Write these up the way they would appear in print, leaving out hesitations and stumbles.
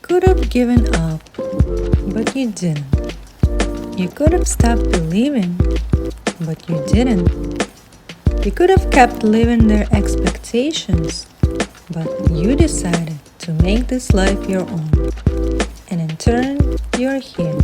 could have given up, but you didn't. You could have stopped believing, but you didn't. You could have kept living their expectations, but you decided to make this life your own. And in turn, you're here.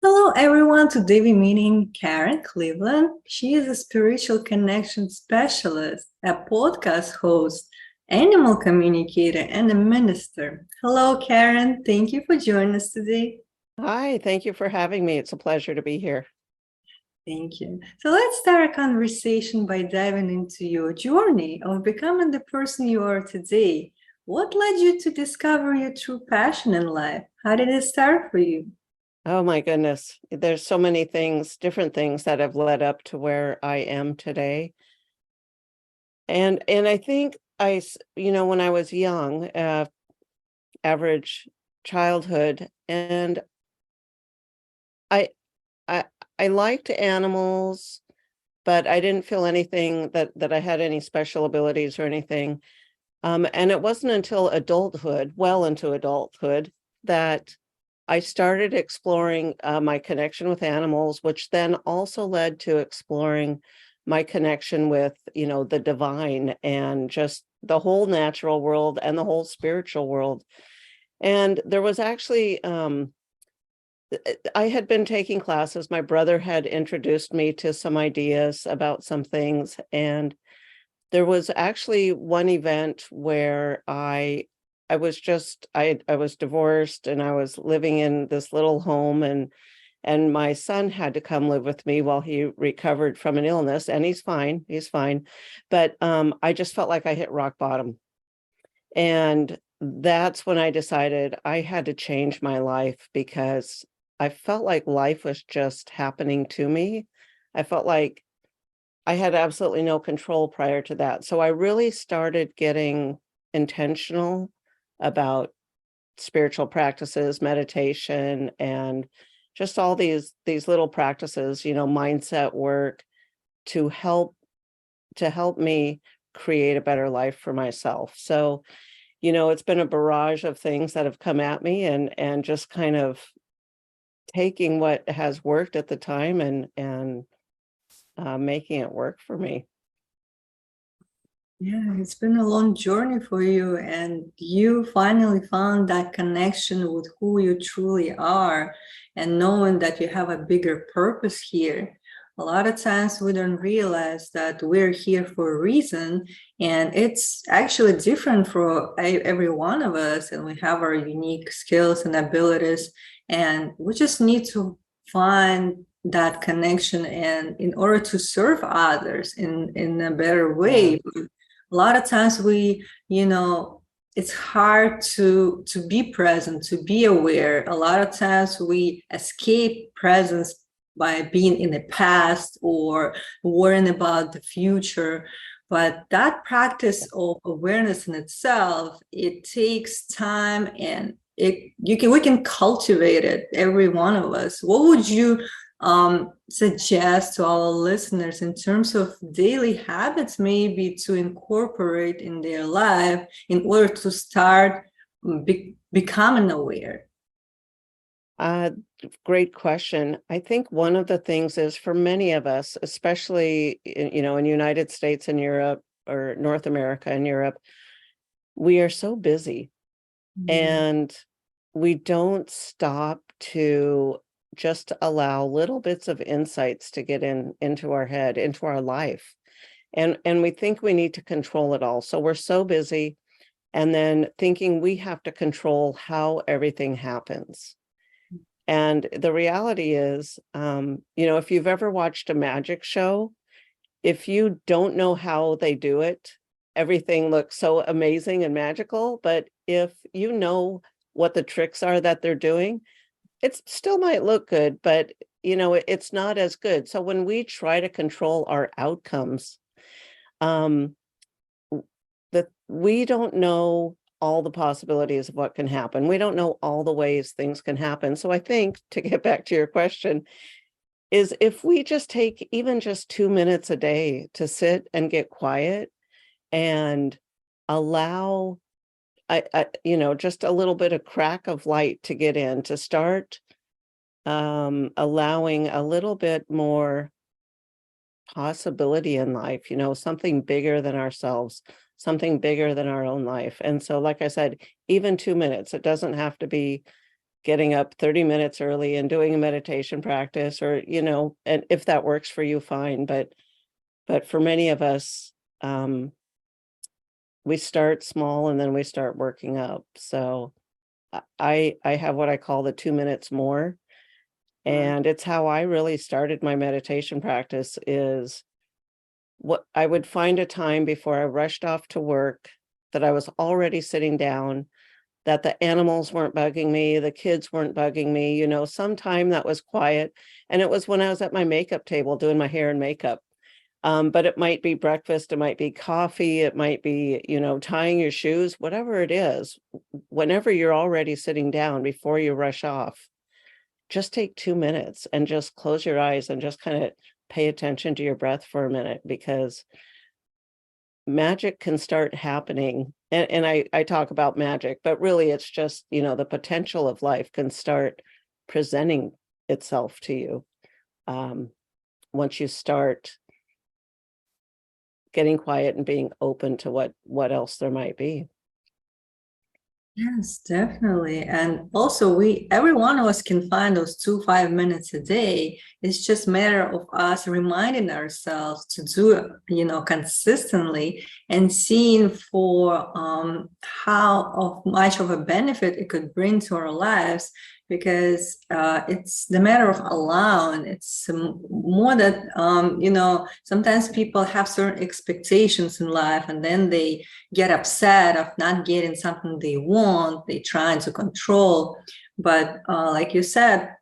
Hello, everyone. Today we're meeting Karen Cleveland. She is a spiritual connection specialist, a podcast host, animal communicator, and a minister. Hello, Karen. Thank you for joining us today. Hi, thank you for having me. It's a pleasure to be here. Thank you. So let's start a conversation by diving into your journey of becoming the person you are today. What led you to discover your true passion in life? How did it start for you? Oh my goodness. There's so many things, different things that have led up to where I am today. And I think when I was young, average childhood, and I I I liked animals, but I didn't feel anything that I had any special abilities or anything. And it wasn't until adulthood, well into adulthood, that I started exploring my connection with animals, which then also led to exploring my connection with, the divine and just the whole natural world and the whole spiritual world. And there was actually, I had been taking classes. My brother had introduced me to some ideas about some things. And there was actually one event where I was just I was divorced and I was living in this little home, and my son had to come live with me while he recovered from an illness, and he's fine. But I just felt like I hit rock bottom. And that's when I decided I had to change my life because I felt like life was just happening to me. I felt like I had absolutely no control prior to that. So I really started getting intentional about spiritual practices, meditation, and just all these little practices, mindset work to help me create a better life for myself. So, it's been a barrage of things that have come at me, and just kind of taking what has worked at the time and making it work for me. Yeah, it's been a long journey for you, and you finally found that connection with who you truly are and knowing that you have a bigger purpose here. A lot of times we don't realize that we're here for a reason, and it's actually different for every one of us, and we have our unique skills and abilities, and we just need to find that connection and in order to serve others in a better way. A lot of times it's hard to be present, to be aware. A lot of times we escape presence by being in the past or worrying about the future. But that practice of awareness in itself, it takes time, and we can cultivate it, every one of us. What would you suggest to our listeners in terms of daily habits, maybe to incorporate in their life in order to start becoming aware? Great question. I think one of the things is for many of us, especially in United States and Europe, or North America and Europe, we are so busy and we don't stop to just allow little bits of insights to get into our head, into our life. And we think we need to control it all. So we're so busy, and then thinking we have to control how everything happens. And the reality is, if you've ever watched a magic show, if you don't know how they do it, everything looks so amazing and magical. But if you know what the tricks are that they're doing, it still might look good, but it's not as good. So when we try to control our outcomes, that we don't know all the possibilities of what can happen. We don't know all the ways things can happen. So I think, to get back to your question, is if we just take even just 2 minutes a day to sit and get quiet and allow, just a little bit of crack of light to get in, to start allowing a little bit more possibility in life, something bigger than ourselves, something bigger than our own life. And so, like I said, even 2 minutes, it doesn't have to be getting up 30 minutes early and doing a meditation practice, or, and if that works for you, fine. But for many of us, we start small and then we start working up. So I have what I call the 2 minutes more. And it's how I really started my meditation practice. Is what I would find a time before I rushed off to work, that I was already sitting down, that the animals weren't bugging me, the kids weren't bugging me, sometime that was quiet. And it was when I was at my makeup table doing my hair and makeup. But it might be breakfast, it might be coffee, it might be, tying your shoes, whatever it is, whenever you're already sitting down before you rush off, just take 2 minutes and just close your eyes and just kind of pay attention to your breath for a minute, because magic can start happening. And I talk about magic, but really it's just, the potential of life can start presenting itself to you once you start getting quiet and being open to what else there might be. Yes, definitely. And also every one of us can find those 5 minutes a day. It's just a matter of us reminding ourselves to do it, consistently, and seeing for how much of a benefit it could bring to our lives, because it's the matter of allowing. It's more that, sometimes people have certain expectations in life, and then they get upset of not getting something they want. They trying to control. But like you said,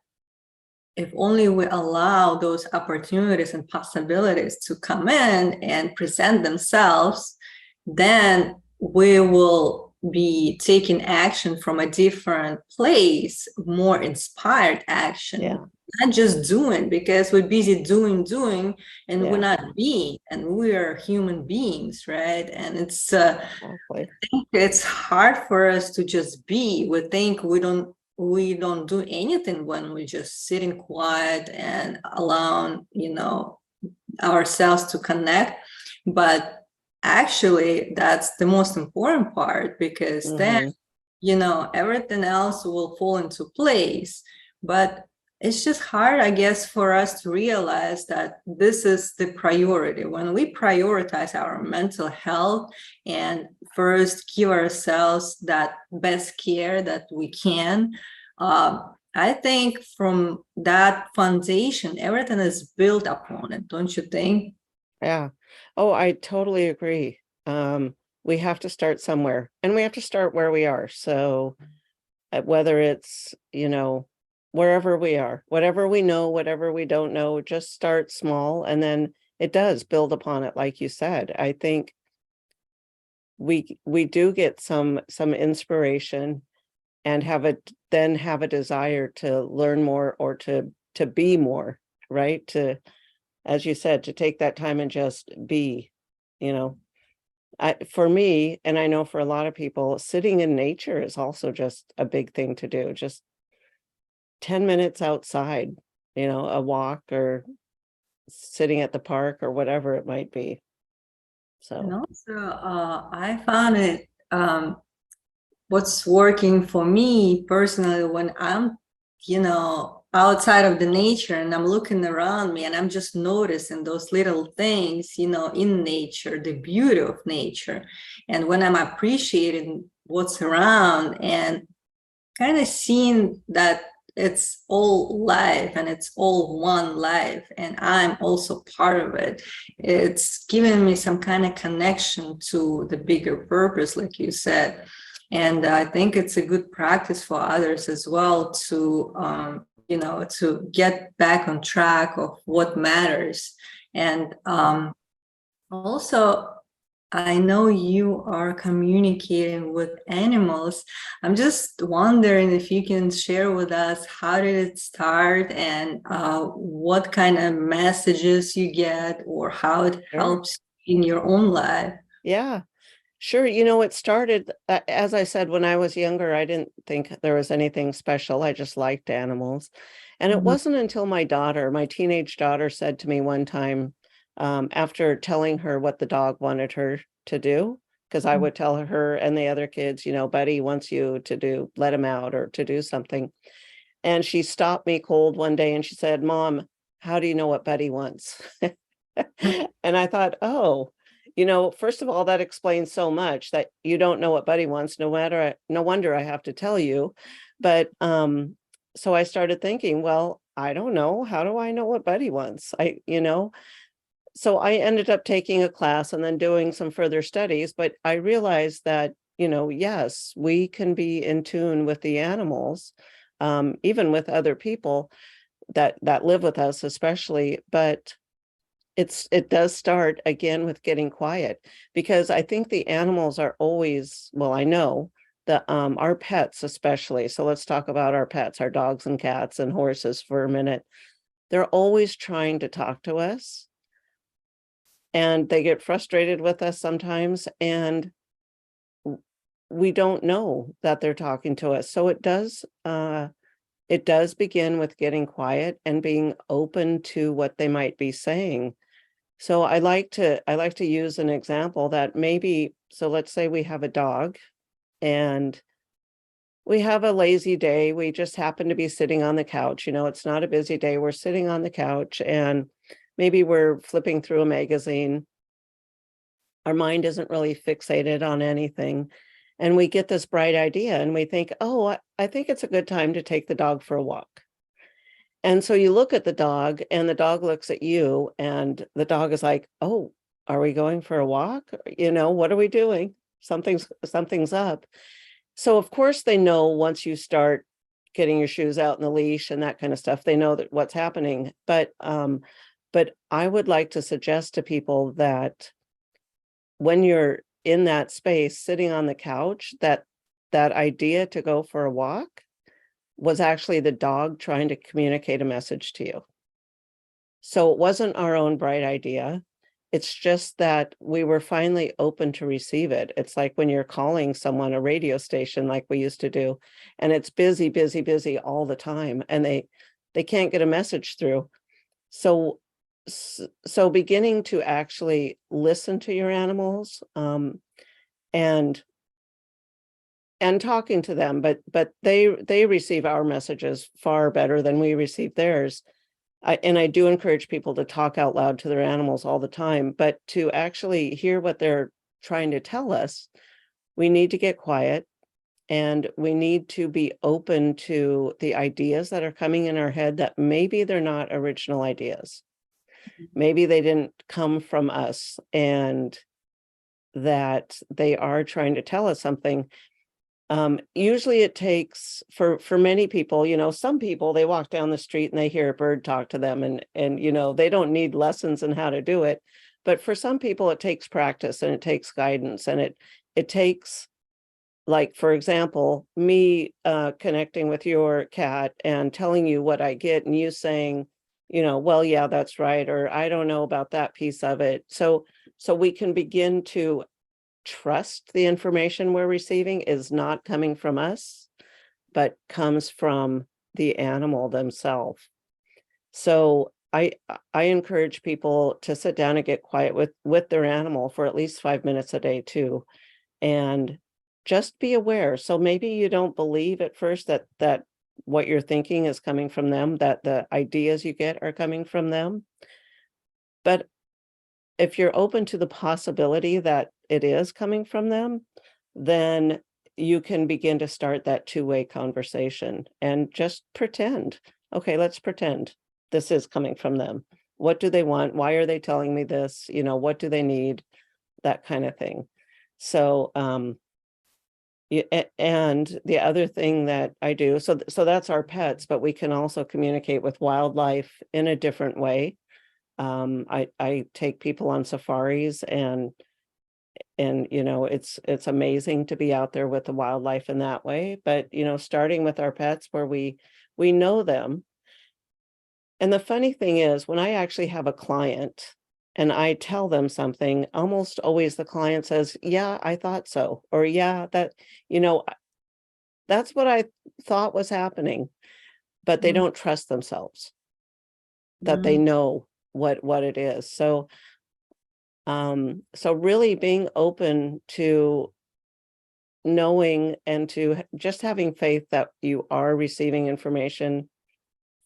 if only we allow those opportunities and possibilities to come in and present themselves, then we will be taking action from a different place, more inspired action. Yeah. Not just doing, because we're busy doing, and Yeah. we're not being, and we are human beings, right? And it's Exactly. it's hard for us to just be. We think we don't do anything when we're just sitting quiet and allowing, ourselves to connect. But actually, that's the most important part, because then, everything else will fall into place. But it's just hard, I guess, for us to realize that this is the priority. When we prioritize our mental health and first give ourselves that best care that we can, I think from that foundation, everything is built upon it, don't you think? Yeah. Oh, I totally agree. We have to start somewhere, and we have to start where we are. So whether it's, wherever we are, whatever we know, whatever we don't know, just start small, and then it does build upon it. Like you said, I think we do get some inspiration, and have a desire to learn more, or to be more, right? To, as you said, to take that time and just be, for me, and I know for a lot of people, sitting in nature is also just a big thing to do. Just 10 minutes outside, a walk, or sitting at the park, or whatever it might be. And So, also, I found it, what's working for me personally, when I'm, outside of the nature and I'm looking around me and I'm just noticing those little things, in nature, the beauty of nature. And when I'm appreciating what's around and kind of seeing that it's all life and it's all one life, and I'm also part of it, it's giving me some kind of connection to the bigger purpose, like you said. And I think it's a good practice for others as well to, to get back on track of what matters. And also, I know you are communicating with animals. I'm just wondering if you can share with us, how did it start, and what kind of messages you get, or how it sure. helps in your own life. Yeah, Sure. It started, as I said, when I was younger, I didn't think there was anything special. I just liked animals. And it Mhm. wasn't until my teenage daughter said to me one time, after telling her what the dog wanted her to do, because I would tell her and the other kids, Buddy wants you to let him out or to do something. And she stopped me cold one day and she said, Mom, how do you know what Buddy wants? And I thought, oh, first of all, that explains so much that you don't know what Buddy wants, no wonder I have to tell you. But so I started thinking, well, I don't know. How do I know what Buddy wants? So I ended up taking a class and then doing some further studies, but I realized that, yes, we can be in tune with the animals, even with other people that live with us, especially, but it does start again with getting quiet, because I think the animals are always, well, I know that our pets especially, so let's talk about our pets, our dogs and cats and horses for a minute. They're always trying to talk to us, and they get frustrated with us sometimes, and we don't know that they're talking to us. So it does begin with getting quiet and being open to what they might be saying. So I like to use an example that maybe, so let's say we have a dog and we have a lazy day. We just happen to be sitting on the couch. It's not a busy day. We're sitting on the couch and maybe we're flipping through a magazine. Our mind isn't really fixated on anything. And we get this bright idea and we think, oh, I think it's a good time to take the dog for a walk. And so you look at the dog and the dog looks at you and the dog is like, oh, are we going for a walk? What are we doing? Something's up. So of course they know once you start getting your shoes out in the leash and that kind of stuff, they know that what's happening. But I would like to suggest to people that when you're in that space, sitting on the couch, that idea to go for a walk was actually the dog trying to communicate a message to you. So it wasn't our own bright idea. It's just that we were finally open to receive it. It's like when you're calling someone a radio station like we used to do, and it's busy, busy, busy all the time, and they can't get a message through. So so beginning to actually listen to your animals, and talking to them, but they receive our messages far better than we receive theirs. And I do encourage people to talk out loud to their animals all the time, but to actually hear what they're trying to tell us, we need to get quiet and we need to be open to the ideas that are coming in our head that maybe they're not original ideas. Maybe they didn't come from us and that they are trying to tell us something. Usually it takes for many people, some people, they walk down the street and they hear a bird talk to them and they don't need lessons in how to do it. But for some people it takes practice and it takes guidance and it takes, like, for example, me connecting with your cat and telling you what I get and you saying, well, yeah, that's right, or I don't know about that piece of it. So we can begin to trust the information we're receiving is not coming from us, but comes from the animal themselves. So I encourage people to sit down and get quiet with their animal for at least 5 minutes a day too, and just be aware. So maybe you don't believe at first that what you're thinking is coming from them, that the ideas you get are coming from them, but if you're open to the possibility that it is coming from them, then you can begin to start that two-way conversation and just pretend. Okay, let's pretend this is coming from them. What do they want? Why are they telling me this? What do they need? That kind of thing. So, and the other thing that I do, so that's our pets, but we can also communicate with wildlife in a different way. I take people on safaris and it's amazing to be out there with the wildlife in that way, but starting with our pets where we know them. And the funny thing is, when I actually have a client and I tell them something, almost always the client says, yeah, I thought so. Or yeah, that's what I thought was happening, but they don't trust themselves that they Mm. know what it is. So really being open to knowing and to just having faith that you are receiving information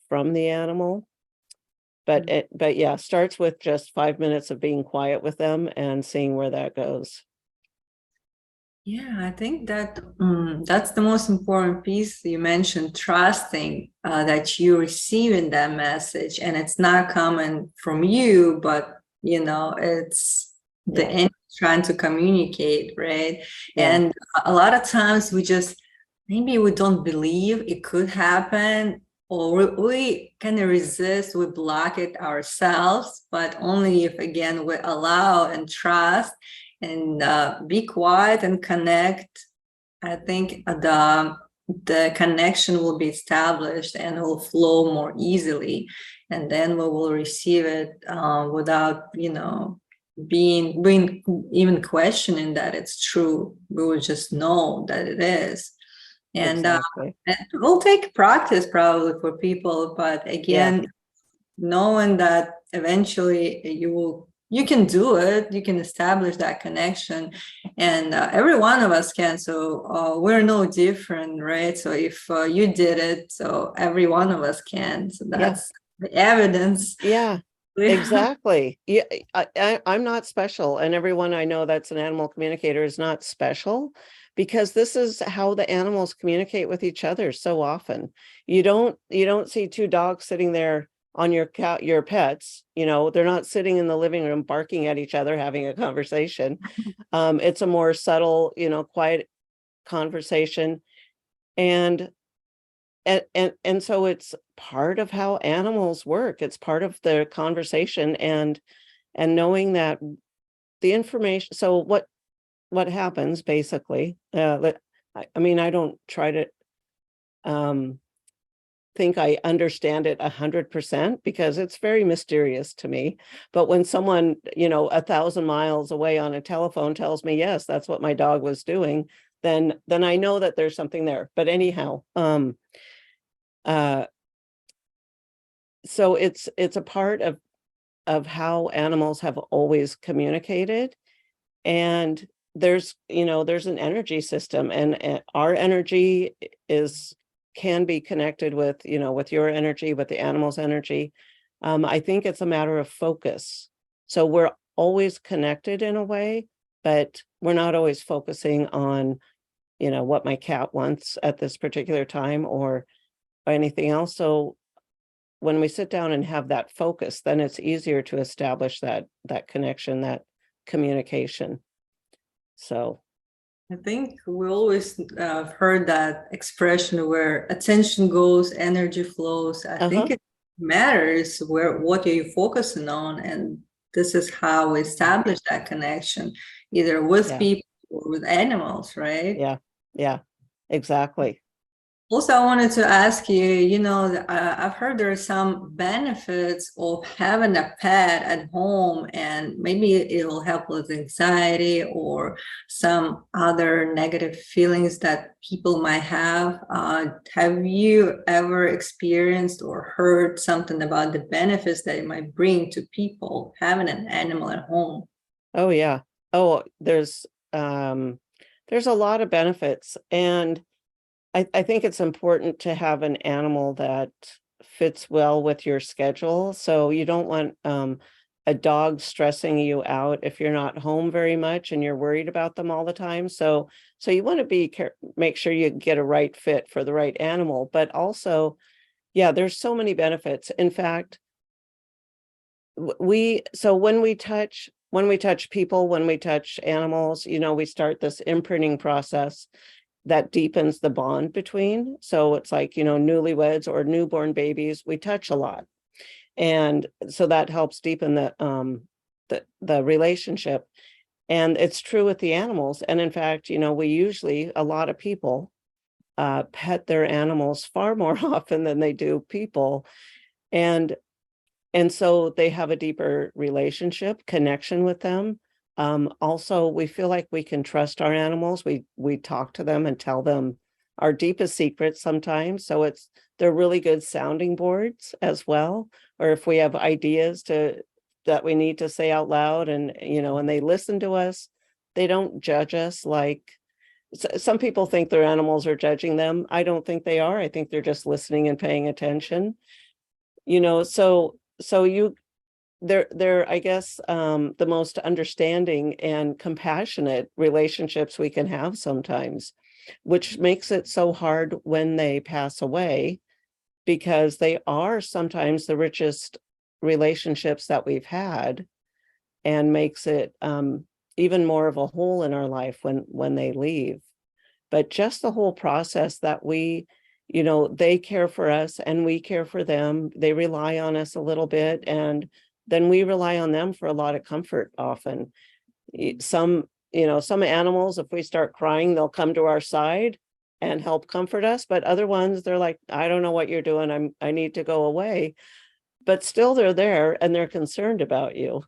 from the animal. But yeah, starts with just 5 minutes of being quiet with them and seeing where that goes. Yeah, I think that that's the most important piece you mentioned, trusting that you're receiving that message and it's not coming from you, but it's the Yeah, end trying to communicate, right? yeah, And a lot of times maybe we don't believe it could happen, or we kind of resist, we block it ourselves, but only if, again, we allow and trust and be quiet and connect. I think the connection will be established and will flow more easily, and then we will receive it without being even questioning that it's true. We will just know that it is, and exactly. it will take practice probably for people, but Yeah, again, knowing that eventually you can do it, you can establish that connection, and every one of us can. So we're no different, right? So if you did it, so every one of us can. So yeah, that's the evidence. yeah, exactly. Yeah, I'm not special, and everyone I know that's an animal communicator is not special, because this is how the animals communicate with each other so often. You don't see two dogs sitting there on your pets, they're not sitting in the living room barking at each other having a conversation. It's a more subtle, quiet conversation. And and so it's part of how animals work. It's part of the conversation, and knowing that the information. So what happens basically, I mean, I don't try to um think I understand it 100%, because it's very mysterious to me. But when someone, 1,000 miles away on a telephone tells me, yes, that's what my dog was doing, then I know that there's something there. But anyhow, uh, so it's a part of how animals have always communicated. And there's an energy system, and our energy is can be connected with your energy, with the animal's energy. I think it's a matter of focus. So we're always connected in a way, but we're not always focusing on what my cat wants at this particular time, or anything else. So when we sit down and have that focus, then it's easier to establish that connection, that communication. So, I think we always heard that expression where attention goes, energy flows. I think uh-huh, it matters what are you focusing on, and this is how we establish that connection, either with yeah, people or with animals, right? yeah, yeah, exactly. Also, I wanted to ask you, I've heard there are some benefits of having a pet at home, and maybe it will help with anxiety or some other negative feelings that people might have. Have you ever experienced or heard something about the benefits that it might bring to people having an animal at home? Oh yeah. Oh, there's a lot of benefits, and I think it's important to have an animal that fits well with your schedule. So you don't want a dog stressing you out if you're not home very much and you're worried about them all the time. So you want to make sure you get a right fit for the right animal. But also, yeah, there's so many benefits. In fact, when we touch people, when we touch animals, we start this imprinting process that deepens the bond between. So it's like, newlyweds or newborn babies, we touch a lot. And so that helps deepen the relationship. And it's true with the animals. And in fact, a lot of people pet their animals far more often than they do people. And And so they have a deeper relationship, connection with them. Also, we feel like we can trust our animals. We talk to them and tell them our deepest secrets sometimes. So they're really good sounding boards as well. Or if we have ideas that we need to say out loud, and and they listen to us, they don't judge us like some people think their animals are judging them. I don't think they are. I think they're just listening and paying attention. So they're I guess the most understanding and compassionate relationships we can have sometimes, which makes it so hard when they pass away, because they are sometimes the richest relationships that we've had, and makes it even more of a hole in our life when they leave. But just the whole process that they care for us and we care for them. They rely on us a little bit, and then we rely on them for a lot of comfort often. Some animals, if we start crying, they'll come to our side and help comfort us, but other ones, they're like, I don't know what you're doing. I need to go away. But still they're there and they're concerned about you,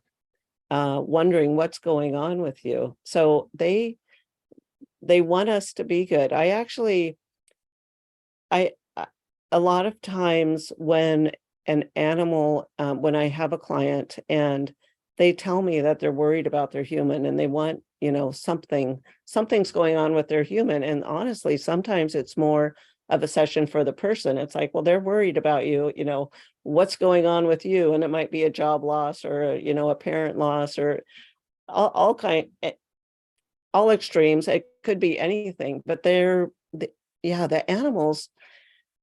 wondering what's going on with you. So they want us to be good. I a lot of times when an animal, when I have a client and they tell me that they're worried about their human and they want, something's going on with their human. And honestly, sometimes it's more of a session for the person. It's like, well, they're worried about you, what's going on with you? And it might be a job loss or, a parent loss, or all all extremes. It could be anything, but the animals,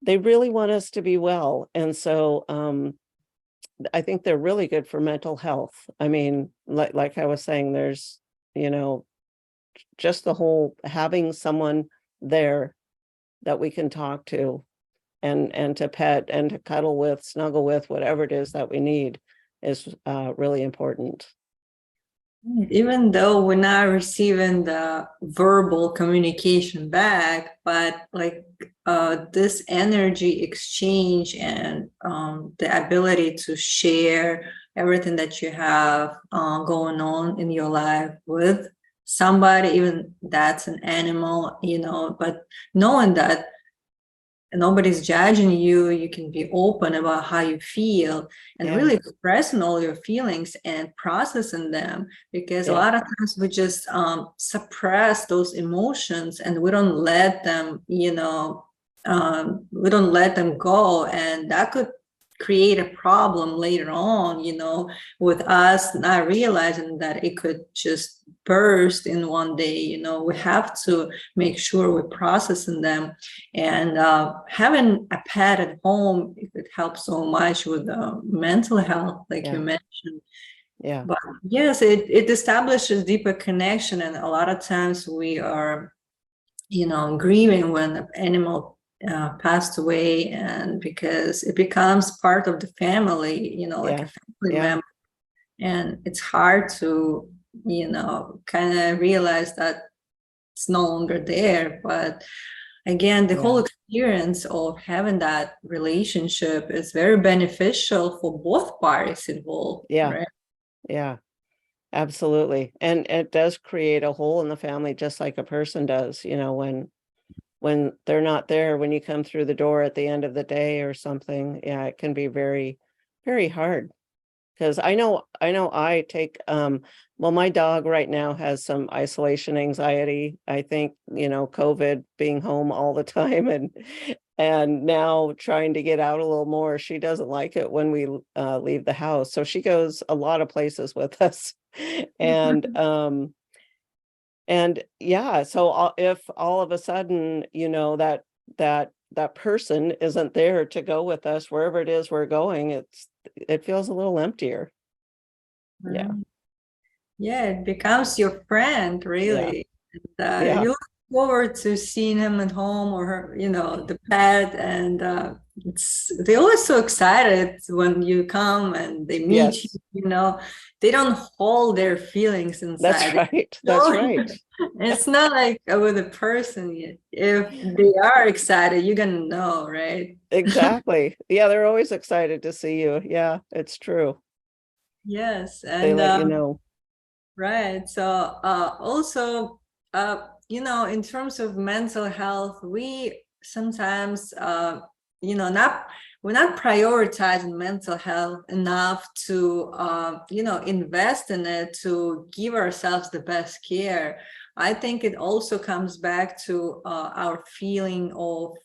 they really want us to be well. And so I think they're really good for mental health. I mean, like I was saying, there's, just the whole having someone there that we can talk to and to pet and to cuddle with, snuggle with, whatever it is that we need is really important. Even though we're not receiving the verbal communication back, but like this energy exchange and the ability to share everything that you have going on in your life with somebody, even that's an animal, but knowing that nobody's judging you, you can be open about how you feel and Yeah, really expressing all your feelings and processing them, because a yeah, lot of times we just suppress those emotions and we don't let them we don't let them go, and that could create a problem later on, with us not realizing that it could just burst in one day. We have to make sure we're processing them. And having a pet at home, it could help so much with mental health, like you yeah, mentioned. yeah, But yes, it establishes deeper connection. And a lot of times we are, grieving when the animal passed away, and because it becomes part of the family, like a yeah, family yeah, member. And it's hard to, kind of realize that it's no longer there. But again, the whole yeah, experience of having that relationship is very beneficial for both parties involved, yeah, right? yeah, absolutely. And it does create a hole in the family, just like a person does, when they're not there, when you come through the door at the end of the day or something. Yeah, it can be very, very hard. Because I take well, my dog right now has some isolation anxiety. I think, COVID, being home all the time, and now trying to get out a little more. She doesn't like it when we leave the house. So she goes a lot of places with us. And yeah, so if all of a sudden, that person isn't there to go with us wherever it is we're going, it feels a little emptier. Yeah, Yeah, it becomes your friend, yeah, really. And, yeah, you forward to seeing him at home or her, the pet, and they're always so excited when you come and they meet you. Yes, They don't hold their feelings that's inside. right. That's No, right. it's not like with a person. If they are excited, you're gonna know, right? Exactly. Yeah, they're always excited to see you. Yeah, it's true. Yes, They and let you know. right. So also, in terms of mental health, we sometimes, not we're not prioritizing mental health enough to, invest in it, to give ourselves the best care. I think it also comes back to our feeling of,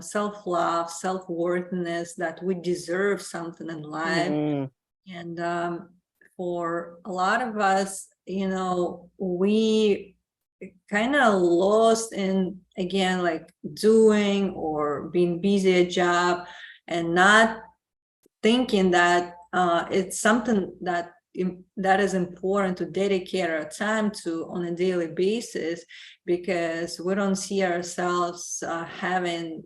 self-love, self-worthiness, that we deserve something in life. Mm, And for a lot of us, we kind of lost in, again, like doing or being busy at job, and not thinking that it's something that is important to dedicate our time to on a daily basis, because we don't see ourselves having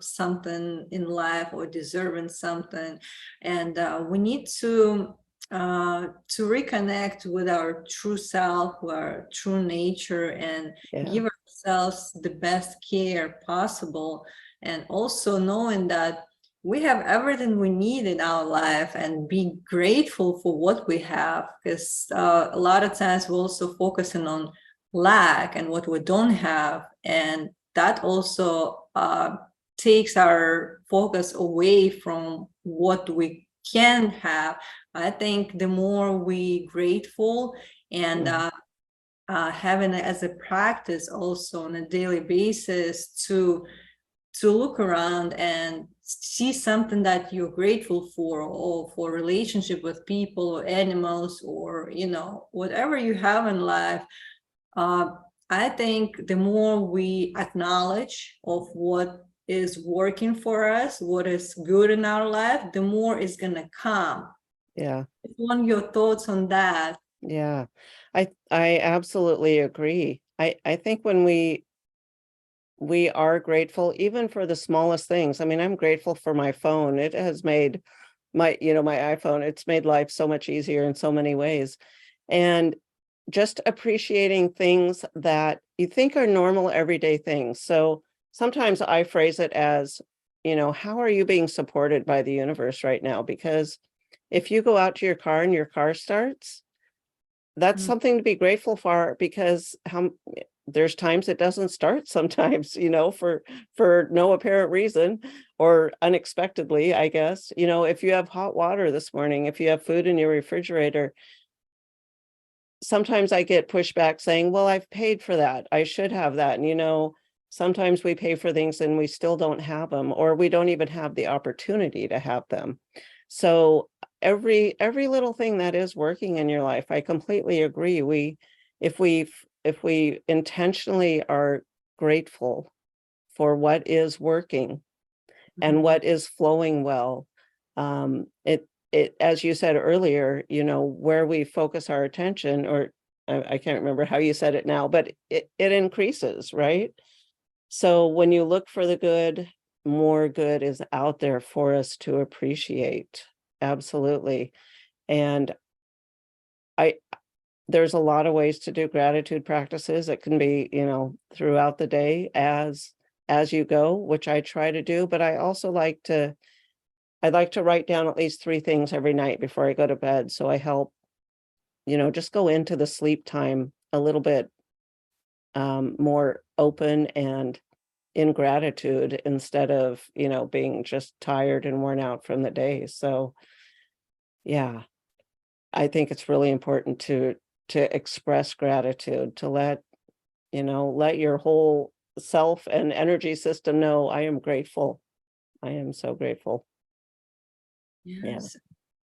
something in life or deserving something. And we need to reconnect with our true self, our true nature, and yeah. give ourselves the best care possible. And also knowing that we have everything we need in our life, and be grateful for what we have, because a lot of times we're also focusing on lack and what we don't have, and that also takes our focus away from what we can have. I think the more we grateful, and Mm, having it as a practice also on a daily basis, to look around and see something that you're grateful for, or for relationship with people or animals, or whatever you have in life. uh, I think the more we acknowledge of what is working for us, what is good in our life, the more it's gonna come. yeah. Want your thoughts on that? Yeah. I absolutely agree. I think when we are grateful even for the smallest things. I mean, I'm grateful for my phone. It has made my iPhone, it's made life so much easier in so many ways. And just appreciating things that you think are normal everyday things. So sometimes I phrase it as, how are you being supported by the universe right now? Because if you go out to your car and your car starts, that's Mm. something to be grateful for, because there's times it doesn't start sometimes, for no apparent reason, or unexpectedly, I guess. If you have hot water this morning, if you have food in your refrigerator, sometimes I get pushback saying, well, I've paid for that, I should have that. And sometimes we pay for things and we still don't have them, or we don't even have the opportunity to have them. So every little thing that is working in your life, I completely agree. If we intentionally are grateful for what is working and Mhm. what is flowing well, it as you said earlier, where we focus our attention, or I can't remember how you said it now, but it increases, right? So when you look for the good, more good is out there for us to appreciate. Absolutely. And I there's a lot of ways to do gratitude practices. It can be, throughout the day as you go, which I try to do, but I like to write down at least 3 things every night before I go to bed. So I help, just go into the sleep time a little bit more open and in gratitude, instead of, being just tired and worn out from the day. So yeah, I think it's really important to express gratitude, to let your whole self and energy system know, I am grateful. I am so grateful. Yeah. Yes.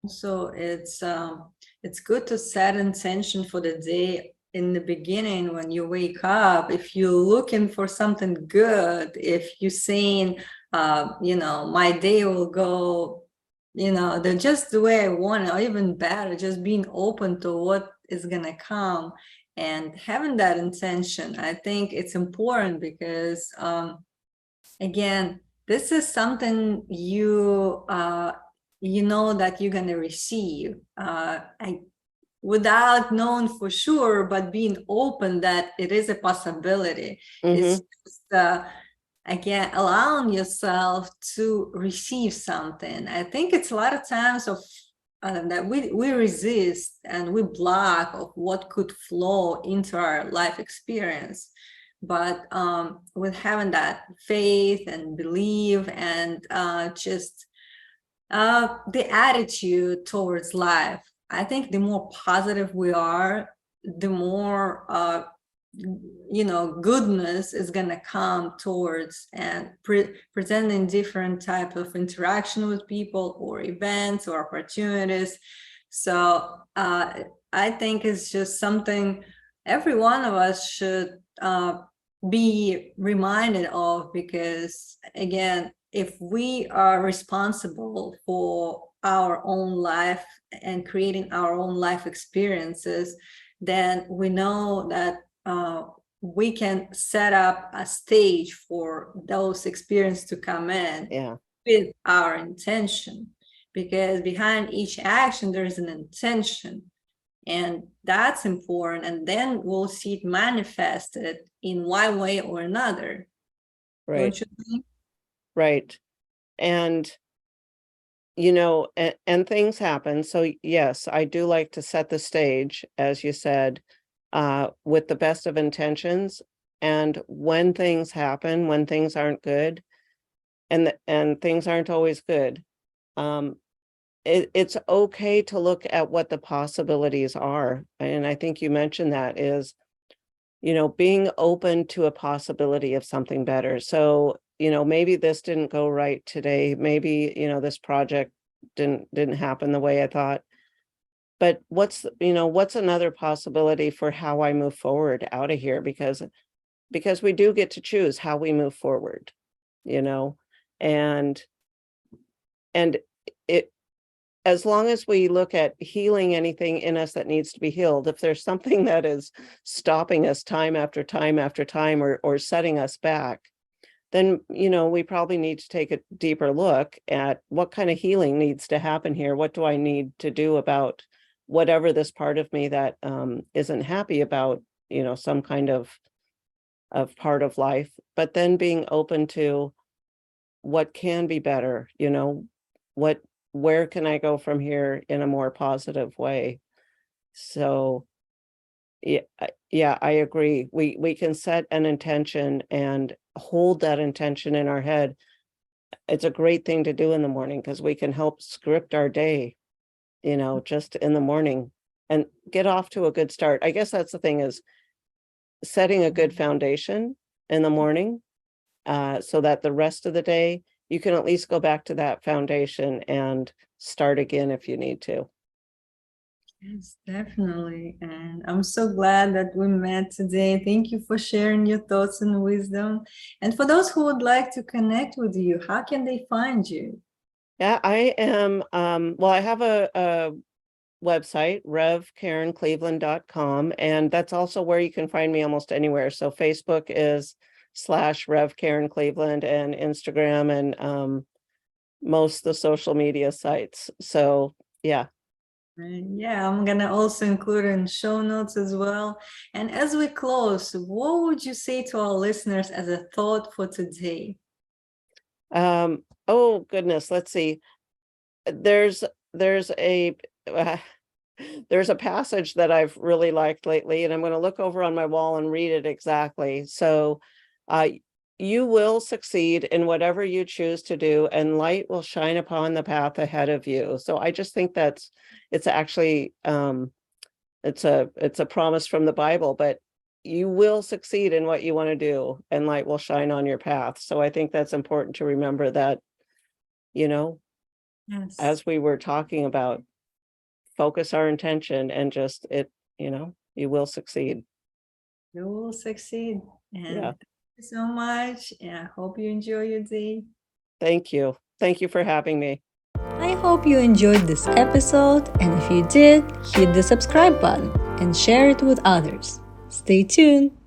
So it's good to set intention for the day in the beginning when you wake up. If you're looking for something good, if you're saying, my day will go, just the way I want it, or even better, just being open to what is gonna come. And having that intention, I think it's important because, again, this is something you know that you're going to receive. Without knowing for sure, but being open that it is a possibility. It's just, again, allowing yourself to receive something. I think it's a lot of times of that we resist and we block of what could flow into our life experience. But with having that faith and belief and just the attitude towards life, I think the more positive we are, the more goodness is going to come towards, and presenting different type of interaction with people or events or opportunities. So I think it's just something every one of us should be reminded of, because again, if we are responsible for our own life and creating our own life experiences, then we know that we can set up a stage for those experiences to come in with our intention, because behind each action there's an intention, and that's important. And then we'll see it manifested in one way or another. Right. Don't you think? Right. And and things happen. So yes, I do like to set the stage, as you said, with the best of intentions. And when things happen, when things aren't good, and things aren't always good, it's okay to look at what the possibilities are. And I think you mentioned that is, being open to a possibility of something better. So, maybe this didn't go right today. Maybe, this project didn't happen the way I thought. But what's another possibility for how I move forward out of here? Because we do get to choose how we move forward, and it, as long as we look at healing anything in us that needs to be healed, if there's something that is stopping us time after time after time, or setting us back, then, we probably need to take a deeper look at what kind of healing needs to happen here. What do I need to do about whatever this part of me that isn't happy about, some kind of part of life, but then being open to what can be better, where can I go from here in a more positive way? So yeah, I agree. We can set an intention and hold that intention in our head. It's a great thing to do in the morning, because we can help script our day, just in the morning, and get off to a good start. I guess that's the thing, is setting a good foundation in the morning, so that the rest of the day you can at least go back to that foundation and start again if you need to. Yes, definitely. And I'm so glad that we met today. Thank you for sharing your thoughts and wisdom. And for those who would like to connect with you, how can they find you? Yeah, I am, well, I have a website, revkarencleveland.com, and that's also where you can find me almost anywhere. So Facebook is /RevKarenCleveland, and Instagram, and most of the social media sites. So yeah. Yeah, I'm gonna also include it in show notes as well. And as we close, what would you say to our listeners as a thought for today? Oh goodness, let's see. There's a there's a passage that I've really liked lately, and I'm going to look over on my wall and read it exactly. So, you will succeed in whatever you choose to do, and light will shine upon the path ahead of you. So I just think it's actually, it's a promise from the Bible, but you will succeed in what you want to do, and light will shine on your path. So I think that's important to remember that, Yes, as we were talking about, focus our intention, and just you will succeed. you will succeed. And Yeah. thank you so much. And I hope you enjoy your day. Thank you. Thank you for having me. I hope you enjoyed this episode, and if you did, hit the subscribe button and share it with others. Stay tuned.